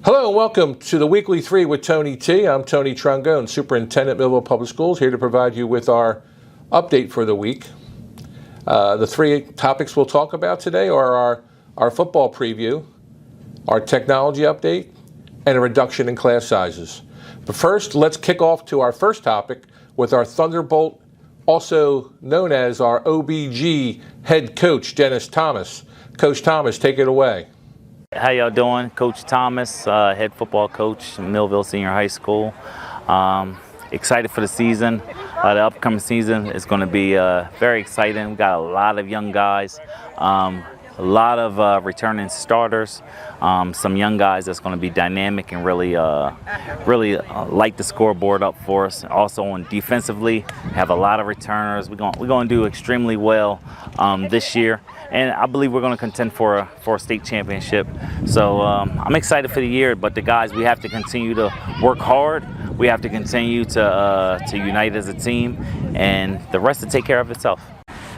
Hello and welcome to the Weekly 3 with Tony T. I'm Tony Trongone, Superintendent, Millville Public Schools, here to provide you with our update for the week. The three topics we'll talk about today are our football preview, our technology update, and a reduction in class sizes. But first, let's kick off to our first topic with our Thunderbolt, also known as our OBG head coach, Dennis Thomas. Coach Thomas, take it away. How y'all doing? Coach Thomas, head football coach, Millville Senior High School. Excited for the season. The upcoming season is going to be very exciting. We've got a lot of young guys, a lot of returning starters, some young guys that's going to be dynamic and really light the scoreboard up for us. Also on defensively, have a lot of returners. We're going to do extremely well this year. And I believe we're going to contend for a state championship. So I'm excited for the year, but the guys, we have to continue to work hard. We have to continue to unite as a team, and the rest to take care of itself.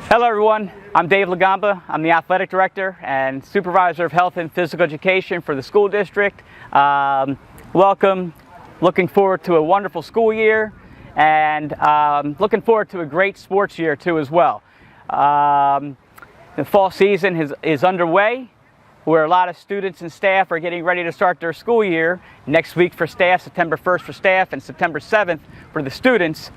Hello everyone, I'm Dave LaGamba. I'm the Athletic Director and Supervisor of Health and Physical Education for the school district. Welcome, looking forward to a wonderful school year, and looking forward to a great sports year too as well. The fall season is underway, where a lot of students and staff are getting ready to start their school year. Next week for staff, September 1st for staff, and September 7th for the students.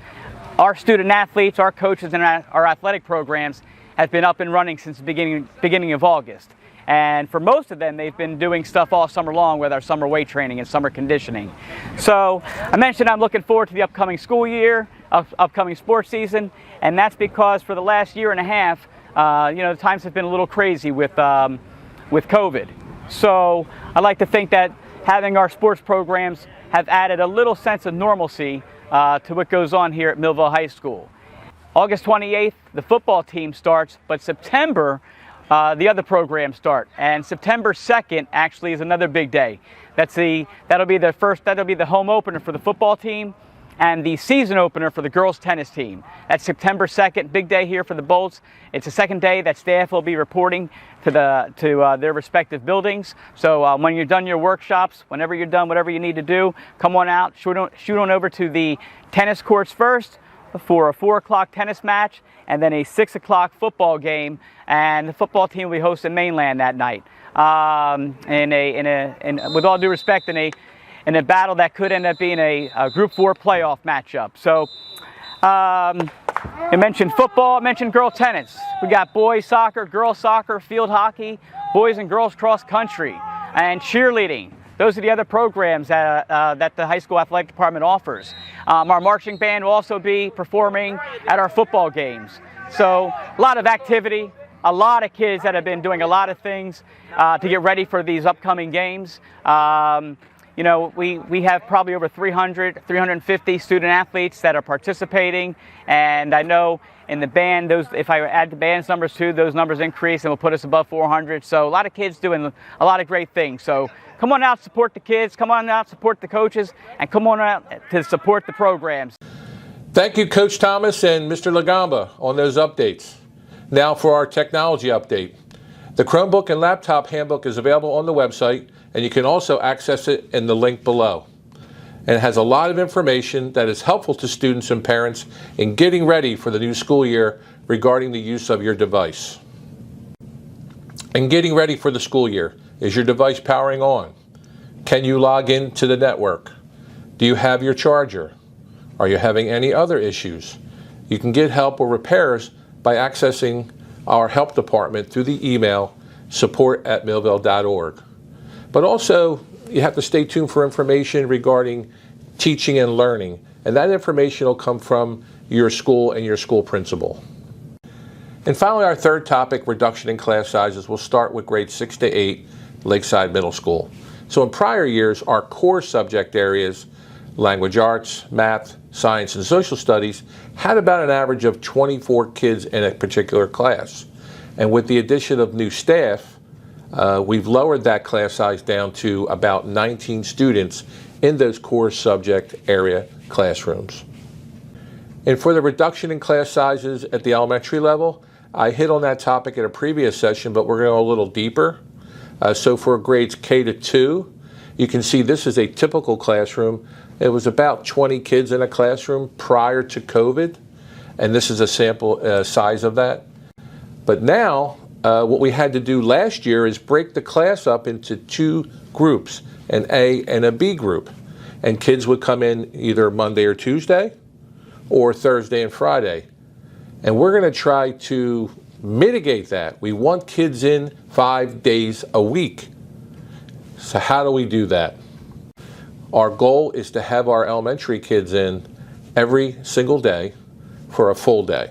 Our student athletes, our coaches, and our athletic programs have been up and running since the beginning of August. And for most of them, they've been doing stuff all summer long with our summer weight training and summer conditioning. So I mentioned I'm looking forward to the upcoming school year, upcoming sports season, and that's because for the last year and a half, the times have been a little crazy with COVID. So I like to think that having our sports programs have added a little sense of normalcy to what goes on here at Millville High School. August 28th, the football team starts, but September, the other programs start. And September 2nd actually is another big day. That'll be the home opener for the football team, and the season opener for the girls tennis team. That's September 2nd, big day here for the Bolts. It's the second day that staff will be reporting to their respective buildings. So when you're done your workshops, whenever you're done whatever you need to do, come on out, shoot on over to the tennis courts first for a 4 o'clock tennis match, and then a 6 o'clock football game, and the football team will be hosting Mainland that night. With all due respect, in a battle that could end up being a Group 4 playoff matchup. So I mentioned football, I mentioned girls tennis. We got boys soccer, girls soccer, field hockey, boys and girls cross country, and cheerleading. Those are the other programs that the high school athletic department offers. Our marching band will also be performing at our football games. So a lot of activity, a lot of kids that have been doing a lot of things to get ready for these upcoming games. We have probably over 350 student athletes that are participating, and I know in the band, if I add the band's numbers too, those numbers increase and will put us above 400. So a lot of kids doing a lot of great things. So come on out, support the kids, come on out, support the coaches, and come on out to support the programs. Thank you, Coach Thomas and Mr. LaGamba, on those updates. Now for our technology update. The Chromebook and laptop handbook is available on the website, and you can also access it in the link below. And it has a lot of information that is helpful to students and parents in getting ready for the new school year regarding the use of your device. And getting ready for the school year, is your device powering on? Can you log in to the network? Do you have your charger? Are you having any other issues? You can get help or repairs by accessing our help department through the email support@millville.org. But also, you have to stay tuned for information regarding teaching and learning, and that information will come from your school and your school principal. And finally, our third topic, reduction in class sizes, will start with grades 6 to 8, Lakeside Middle School. So in prior years, our core subject areas, language arts, math, science, and social studies, had about an average of 24 kids in a particular class. And with the addition of new staff, we've lowered that class size down to about 19 students in those core subject area classrooms. And for the reduction in class sizes at the elementary level, I hit on that topic in a previous session, but we're going to go a little deeper. So for grades K to 2, You can see this is a typical classroom. It was about 20 kids in a classroom prior to COVID, and this is a sample size of that. But now, what we had to do last year is break the class up into two groups, an A and a B group. And kids would come in either Monday or Tuesday, or Thursday and Friday. And we're going to try to mitigate that. We want kids in 5 days a week. So how do we do that? Our goal is to have our elementary kids in every single day for a full day.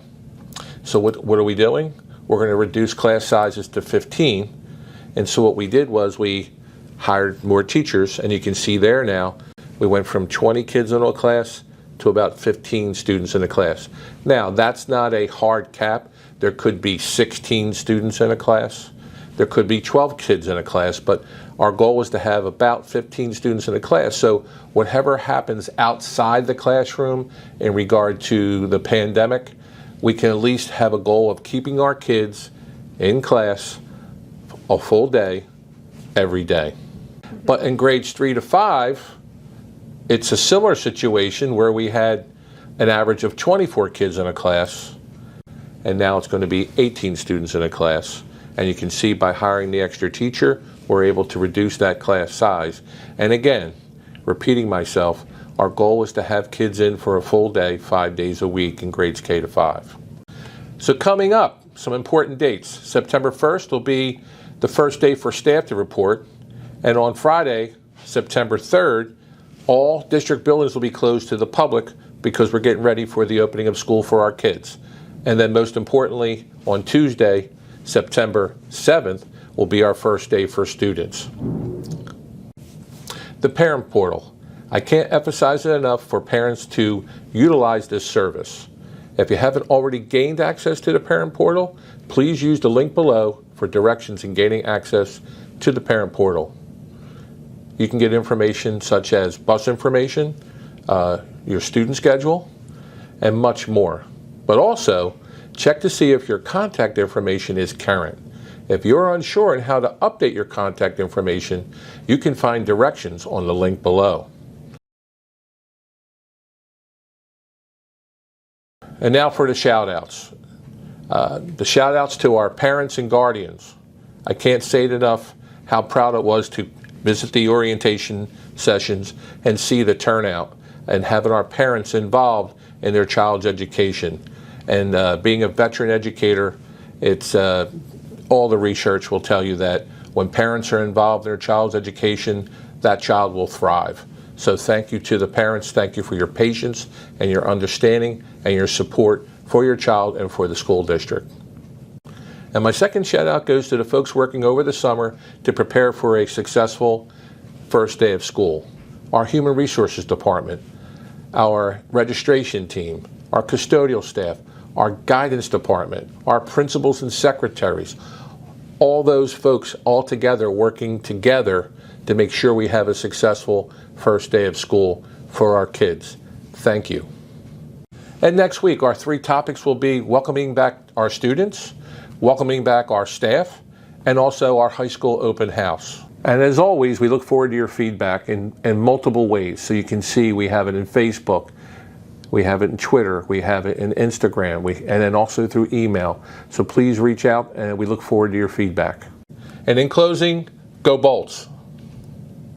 So what are we doing? We're going to reduce class sizes to 15. And so what we did was we hired more teachers, and you can see there now, we went from 20 kids in a class to about 15 students in a class. Now, that's not a hard cap. There could be 16 students in a class. There could be 12 kids in a class, but our goal is to have about 15 students in a class. So whatever happens outside the classroom in regard to the pandemic, we can at least have a goal of keeping our kids in class a full day, every day. But in grades 3 to 5, it's a similar situation where we had an average of 24 kids in a class, and now it's going to be 18 students in a class. And you can see by hiring the extra teacher, we're able to reduce that class size. And again, repeating myself, our goal is to have kids in for a full day, 5 days a week in grades K to 5. So coming up, some important dates. September 1st will be the first day for staff to report. And on Friday, September 3rd, all district buildings will be closed to the public because we're getting ready for the opening of school for our kids. And then most importantly, on Tuesday, September 7th, will be our first day for students. The parent portal. I can't emphasize it enough for parents to utilize this service. If you haven't already gained access to the parent portal, please use the link below for directions in gaining access to the parent portal. You can get information such as bus information, your student schedule, and much more. But also, check to see if your contact information is current. If you're unsure on how to update your contact information, you can find directions on the link below. And now for the shout-outs. The shout-outs to our parents and guardians. I can't say it enough how proud it was to visit the orientation sessions and see the turnout and having our parents involved in their child's education. And being a veteran educator, it's all the research will tell you that when parents are involved in their child's education, that child will thrive. So thank you to the parents. Thank you for your patience and your understanding and your support for your child and for the school district. And my second shout out goes to the folks working over the summer to prepare for a successful first day of school. Our Human Resources Department, our registration team, our custodial staff, our guidance department, our principals and secretaries, all those folks all together working together to make sure we have a successful first day of school for our kids. Thank you. And next week, our 3 topics will be welcoming back our students, welcoming back our staff, and also our high school open house. And as always, we look forward to your feedback in multiple ways. So you can see we have it in Facebook, we have it in Twitter, we have it in Instagram, and then also through email. So please reach out, and we look forward to your feedback. And in closing, go Bolts.